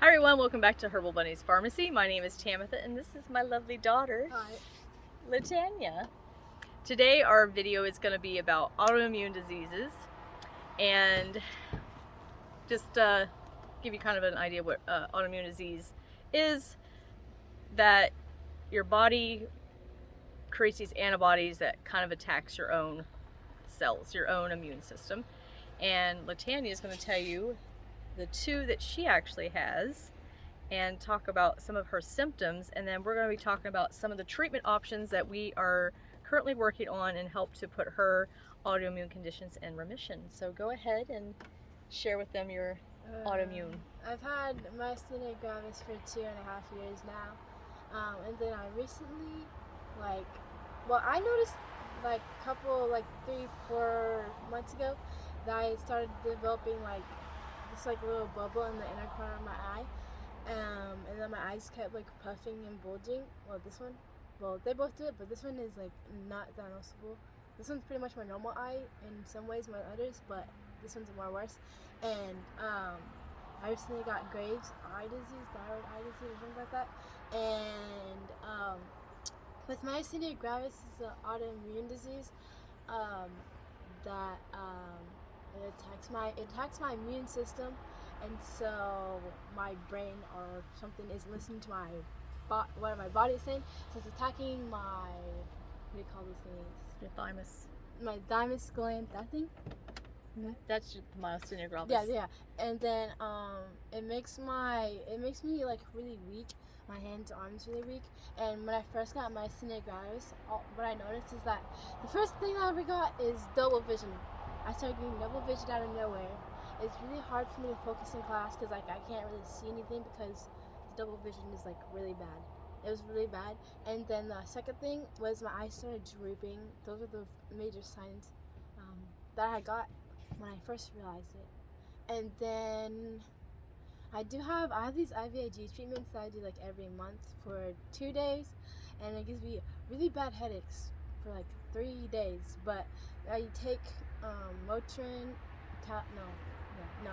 Hi everyone, welcome back to Herbal Bunny's Pharmacy. My name is Tamitha and this is my lovely daughter, Hi. Latanya. Today our video is going to be about autoimmune diseases and just give you kind of an idea what autoimmune disease is, that your body creates these antibodies that kind of attacks your own cells, your own immune system. And Latanya is going to tell you the two that she actually has and talk about some of her symptoms, and then we're going to be talking about some of the treatment options that we are currently working on and help to put her autoimmune conditions in remission. So go ahead and share with them your autoimmune. I've had Myasthenia Gravis for 2.5 years now, and then I recently, I noticed couple 3-4 months ago that I started developing this little bubble in the inner corner of my eye, and then my eyes kept puffing and bulging. Well, this one, they both do it, but this one is not diagnosable. This one's pretty much my normal eye in some ways, my others, but this one's more worse. And I recently got Graves' eye disease, thyroid eye disease, or something like that. And with Myasthenia Gravis, it's an autoimmune disease that it attacks my immune system, and so my brain or something is listening to what my body is saying. So it's attacking my, what do you call these things? Your thymus. My thymus gland, that thing. That's the myasthenia gravis. Yeah. And then it makes me really weak. My hands, arms really weak. And when I first got myasthenia gravis, what I noticed is that the first thing I ever got is double vision. I started getting double vision out of nowhere. It's really hard for me to focus in class because I can't really see anything because the double vision is really bad. It was really bad. And then the second thing was my eyes started drooping. Those are the major signs that I got when I first realized it. And then I have these IVIG treatments that I do every month for 2 days, and it gives me really bad headaches for 3 days. But I take Motrin,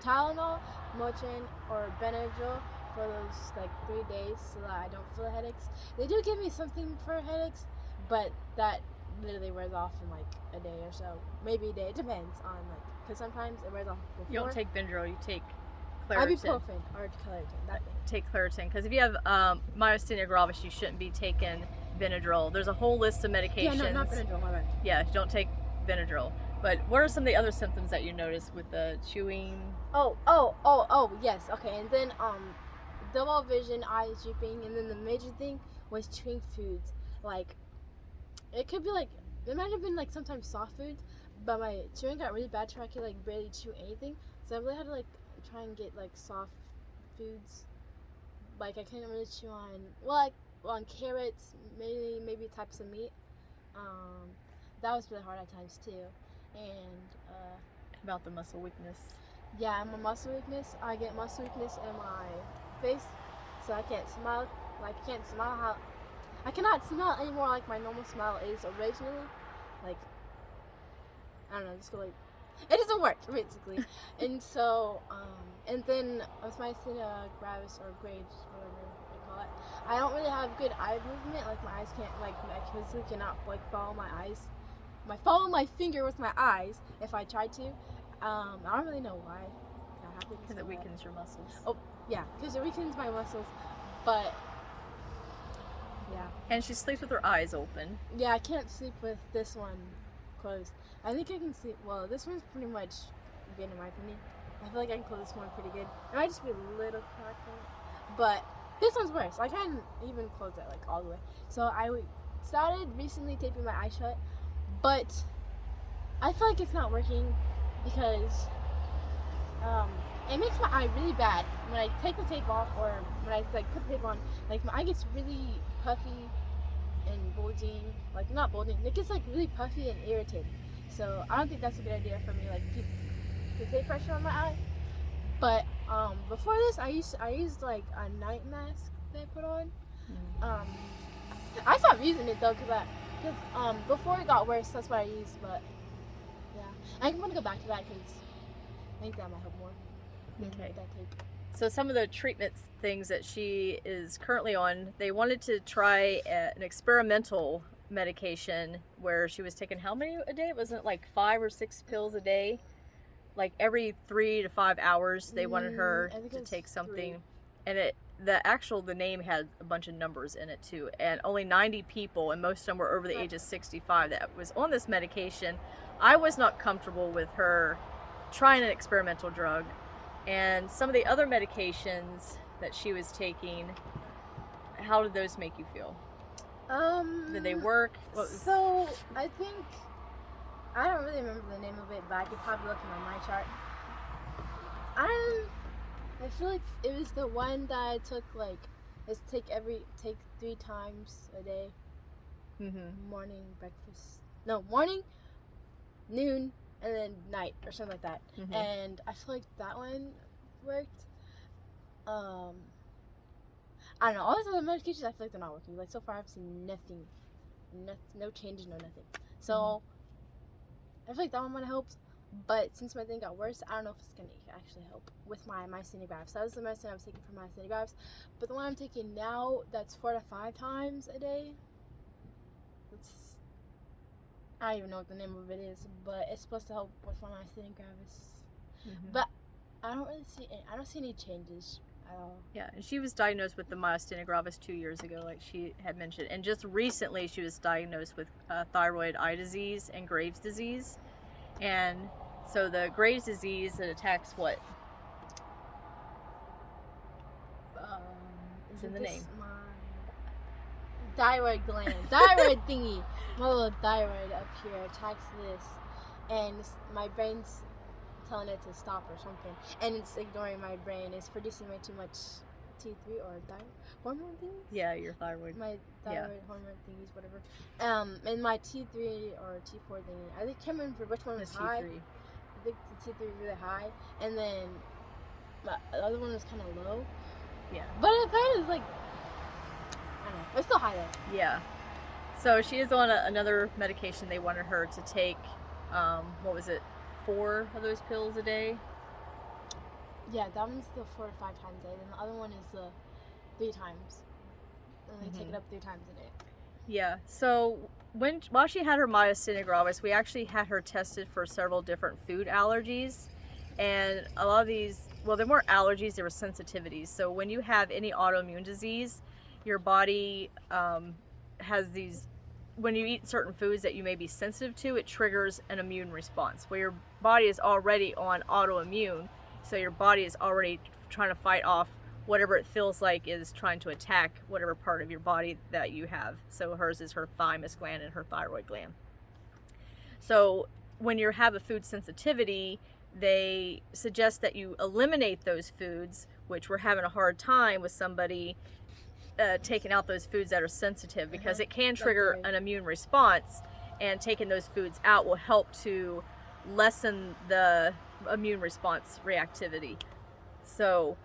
Tylenol, Motrin, or Benadryl for those 3 days so that I don't feel headaches. They do give me something for headaches, but that literally wears off in a day or so, maybe a day. It depends on because sometimes it wears off before. You don't take Benadryl, you take Claritin. Ibuprofen or Claritin, that thing. Take Claritin, because if you have myasthenia gravis, you shouldn't be taking Benadryl. There's a whole list of medications. Yeah, no, not Benadryl, my bad. Yeah, don't take Benadryl. But what are some of the other symptoms that you notice with the chewing? Oh, yes, okay. And then double vision, eyes drooping, and then the major thing was chewing foods. It could be it might have been sometimes soft foods, but my chewing got really bad to where I could barely chew anything. So I really had to try and get soft foods. I couldn't really chew on on carrots, maybe types of meat. That was really hard at times too. And About the muscle weakness. yeah, I'm a muscle weakness. I get muscle weakness in my face, so I can't smile. I cannot smile anymore like my normal smile is originally. I don't know, just it doesn't work basically. And so, and then with myasthenia gravis or Graves, whatever they call it, I don't really have good eye movement. My eyes can't I physically cannot follow my eyes. Follow my finger with my eyes if I try to. I don't really know why that happens. Because it weakens your muscles. Oh, yeah, because it weakens my muscles. But, yeah. And she sleeps with her eyes open. Yeah, I can't sleep with this one closed. I think I can sleep, well, this one's pretty much good in my opinion. I feel like I can close this one pretty good. It might just be a little cracked on it. But this one's worse. I can't even close it all the way. So I started recently taping my eye shut. But I feel like it's not working because it makes my eye really bad when I take the tape off, or when I put the tape on. My eye gets really puffy and bulging. Not bulging. It gets really puffy and irritated. So I don't think that's a good idea for me. Keep the tape pressure on my eye. But before this, I used a night mask that I put on. I stopped using it though because before it got worse, that's what I used. But yeah, I'm gonna go back to that because I think that might help more. Okay. That tape. So some of the treatment things that she is currently on, they wanted to try an experimental medication where she was taking how many a day? Wasn't it like 5 or 6 pills a day? Like every 3 to 5 hours they wanted her to take something. 3. And the name had a bunch of numbers in it too. And only 90 people, and most of them were over the age of 65, that was on this medication. I was not comfortable with her trying an experimental drug. And some of the other medications that she was taking, how did those make you feel? Did they work? So I think, I don't really remember the name of it, but I could probably look in my chart. I feel like it was the one that I took, like, take 3 times a day. Morning, breakfast. No, morning, noon, and then night or something like that. And I feel like that one worked. I don't know, all these other medications I feel like they're not working. Like, so far I've seen nothing, no changes, no nothing. So I feel like that one might have helped, but since my thing got worse, I don't know if it's gonna actually help with my myasthenia gravis. That was the medicine I was taking for myasthenia gravis, but the one I'm taking now, that's 4 to 5 times a day. I don't even know what the name of it is, but it's supposed to help with my myasthenia gravis. But I don't see any changes at all. Yeah, and she was diagnosed with the myasthenia gravis 2 years ago, like she had mentioned, and just recently she was diagnosed with thyroid eye disease and Graves disease. And so the Graves disease, it attacks what? It's in the name. My thyroid gland, thyroid thingy. My little thyroid up here attacks this, and my brain's telling it to stop or something, and it's ignoring my brain. It's producing way too much T3 or hormone thingies. Yeah, your thyroid. My thyroid hormone thingies, whatever. And my T3 or T4 thingy. I can't remember which one was high. T3. I think the T3 was really high, and then the other one was kind of low. Yeah. But it kind of like, I don't know. It's still high though. Yeah. So she is on another medication. They wanted her to take, what was it, 4 of those pills a day? Yeah, that one's the 4 to 5 times a day, and the other one is the 3 times. And they take it up 3 times a day. Yeah. So while she had her myasthenia gravis, we actually had her tested for several different food allergies, and a lot of these, well, they weren't allergies, they were sensitivities. So when you have any autoimmune disease, your body has these, when you eat certain foods that you may be sensitive to, it triggers an immune response where your body is already on autoimmune, so your body is already trying to fight off whatever it feels like is trying to attack whatever part of your body that you have. So hers is her thymus gland and her thyroid gland. So when you have a food sensitivity, they suggest that you eliminate those foods, which we're having a hard time with somebody taking out those foods that are sensitive, because it can trigger an immune response, and taking those foods out will help to lessen the immune response reactivity. So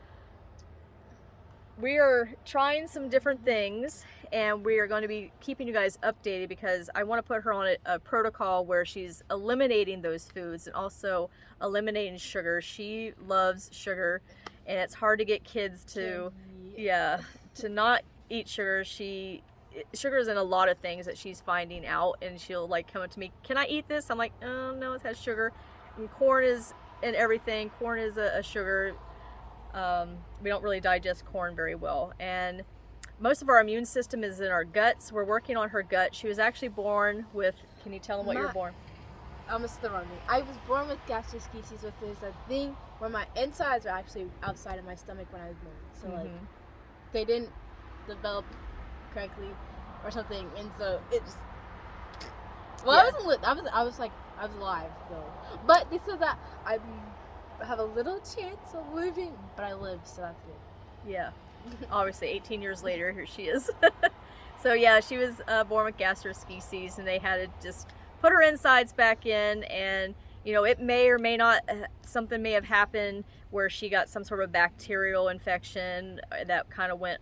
we are trying some different things, and we are going to be keeping you guys updated, because I want to put her on a protocol where she's eliminating those foods and also eliminating sugar. She loves sugar, and it's hard to get kids to to not eat sugar. Sugar is in a lot of things that she's finding out, and she'll like come up to me, can I eat this? I'm like, oh no, it has sugar. And corn is in everything. Corn is a sugar. We don't really digest corn very well, and most of our immune system is in our guts. We're working on her gut. She was actually born with, can you tell them what you were born? I almost the wrong thing. I was born with gastroschisis, which is a thing where my insides are actually outside of my stomach when I was born. So like they didn't develop correctly or something, and so it just, well, I wasn't I was alive though, but they said that I have a little chance of living, but I lived, so that's good. Yeah. Obviously 18 years later, here she is. So yeah, she was born with gastroschisis, and they had to just put her insides back in, and you know, it may or may not, something may have happened where she got some sort of bacterial infection that kind of went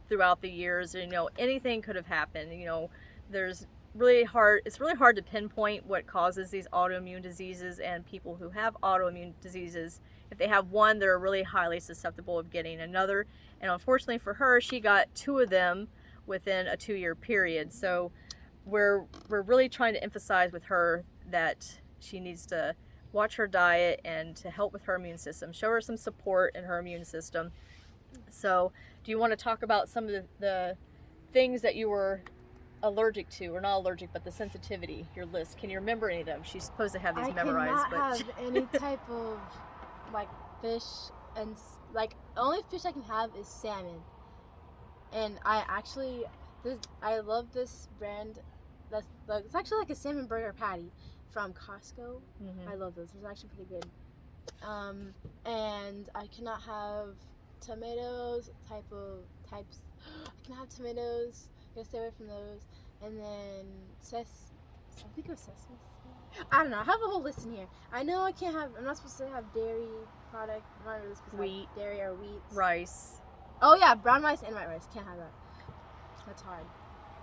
throughout the years. You know, anything could have happened. You know, it's really hard to pinpoint what causes these autoimmune diseases, and people who have autoimmune diseases if they have one, they're really highly susceptible of getting another. And unfortunately for her, she got 2 of them within a 2-year period. So we're really trying to emphasize with her that she needs to watch her diet and to help with her immune system, show her some support in her immune system. So do you want to talk about some of the things that you were allergic to, or not allergic, but the sensitivity, your list? Can you remember any of them? She's supposed to have these memorized. I cannot have any type of like fish, and like the only fish I can have is salmon. And I love this brand. That's like, it's actually like a salmon burger patty from Costco. I love those. They're actually pretty good. And I cannot have tomatoes. Types. I can have tomatoes. I gotta stay away from those. And then I think it was sesame. I don't know. I have a whole list in here. I know I can't have. I'm not supposed to have dairy product. I'm not really supposed to Wheat, have dairy or wheat. rice. Oh yeah, brown rice and white rice. Can't have that. That's hard.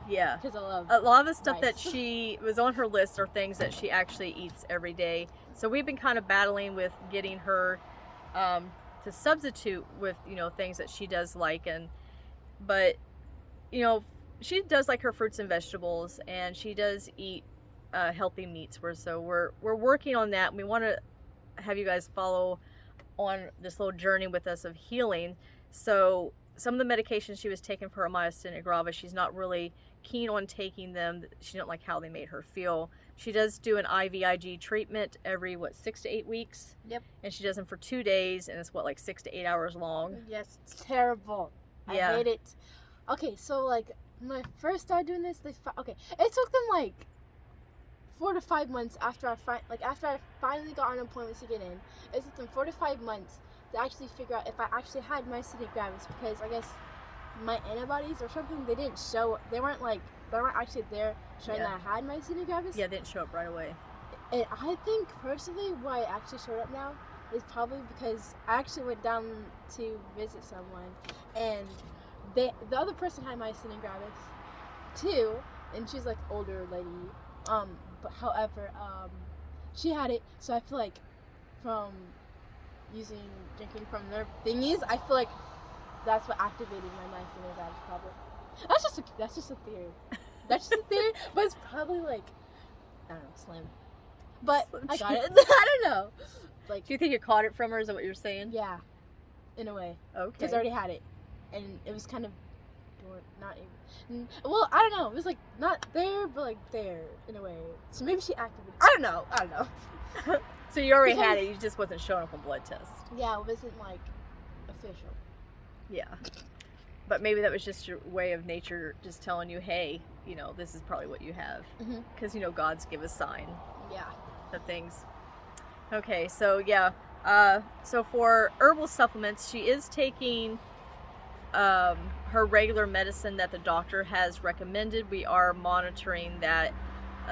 Yeah. Because I love a lot of the stuff rice. that she was on her list are things that she actually eats every day. So we've been kind of battling with getting her to substitute with, you know, things that she does like, but you know, she does like her fruits and vegetables, and she does eat healthy meats. We're working on that, and we want to have you guys follow on this little journey with us of healing. So some of the medications she was taking for her myasthenia gravis, she's not really keen on taking them. She didn't like how they made her feel. She does do an IVIG treatment every 6 to 8 weeks. Yep. And she does them for 2 days, and it's 6 to 8 hours long. Yes, it's terrible. Yeah. I hate it. Okay, so like when I first started doing this, it took them like 4 to 5 months after I finally got an appointment to get in. It took them 4 to 5 months to actually figure out if I actually had myasthenia gravis, because I guess my antibodies or something, they weren't actually there showing that I had myasthenia gravis. Yeah, they didn't show up right away. And I think personally why it actually showed up now is probably because I actually went down to visit someone, and the other person had myasthenia gravis too, and she's like older lady. But however, she had it, so I feel like from drinking from their thingies, I feel like that's what activated my myasthenia gravis probably. That's just a theory. That's just a theory, but it's probably like, I don't know, slim. But I got it. I don't know. Like, do you think you caught it from her? Is that what you're saying? yeah, in a way. Okay. Because I already had it, and it was kind of not even. Well, I don't know. It was like not there, but like there in a way. So maybe she activated. I don't know. So you already had it. You just wasn't showing up on blood tests. Yeah, it wasn't like official. Yeah. But maybe that was just your way of nature just telling you, hey, you know, this is probably what you have. Because, you know, God's give a sign. Yeah. Of things. Okay, so yeah. So for herbal supplements, she is taking her regular medicine that the doctor has recommended. We are monitoring that.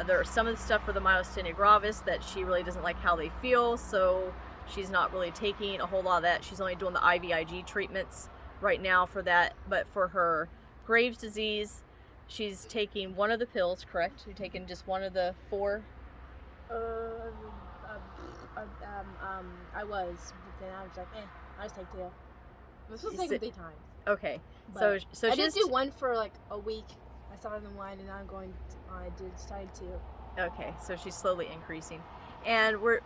There's some of the stuff for the myasthenia gravis that she really doesn't like how they feel, so she's not really taking a whole lot of that. She's only doing the IVIG treatments right now for that. But for her Graves' disease, she's taking one of the pills, correct? You're taking just one of the 4? I was, but then I was like, I just take 2. I was supposed to take them 3 times. Okay, But so I she did do one for like a week. I started on 1, and now I started 2. Okay, so she's slowly increasing, and we're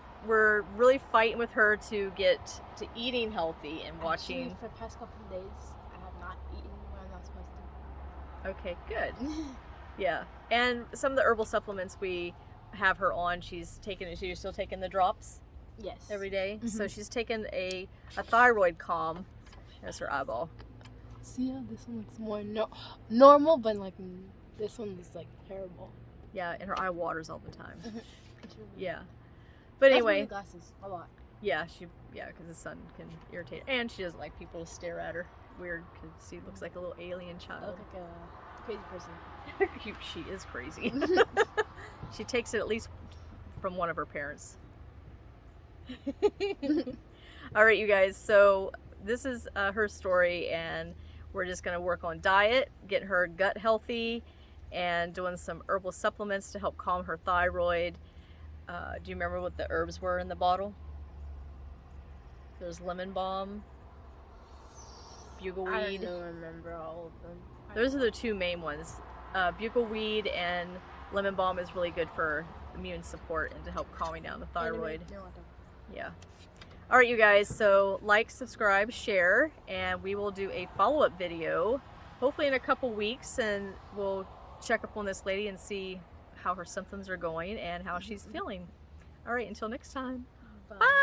really fighting with her to get to eating healthy and watching. Actually, for the past couple of days, I have not eaten when I'm not supposed to. Okay, good. Yeah, and some of the herbal supplements we have her on, she's still taking the drops. Yes. Every day. So she's taken a thyroid calm. There's her eyeball. See how this one looks more normal, but like this one is like terrible. Yeah, and her eye waters all the time. Really Yeah. But anyway. I glasses a lot. Yeah, because the sun can irritate her. And she doesn't like people to stare at her. Weird, because she looks like a little alien I child. look like a crazy person. She is crazy. She takes it at least from one of her parents. All right, you guys, so this is her story, and we're just going to work on diet, getting her gut healthy, and doing some herbal supplements to help calm her thyroid. Do you remember what the herbs were in the bottle? There's lemon balm, I bugleweed. don't remember all of them. Those are the two main ones. Bugleweed and lemon balm is really good for immune support and to help calming down the thyroid. No, I don't. Yeah. All right, you guys, so like, subscribe, share, and we will do a follow-up video hopefully in a couple weeks, and we'll check up on this lady and see how her symptoms are going and how she's feeling. All right, until next time. Bye. Bye.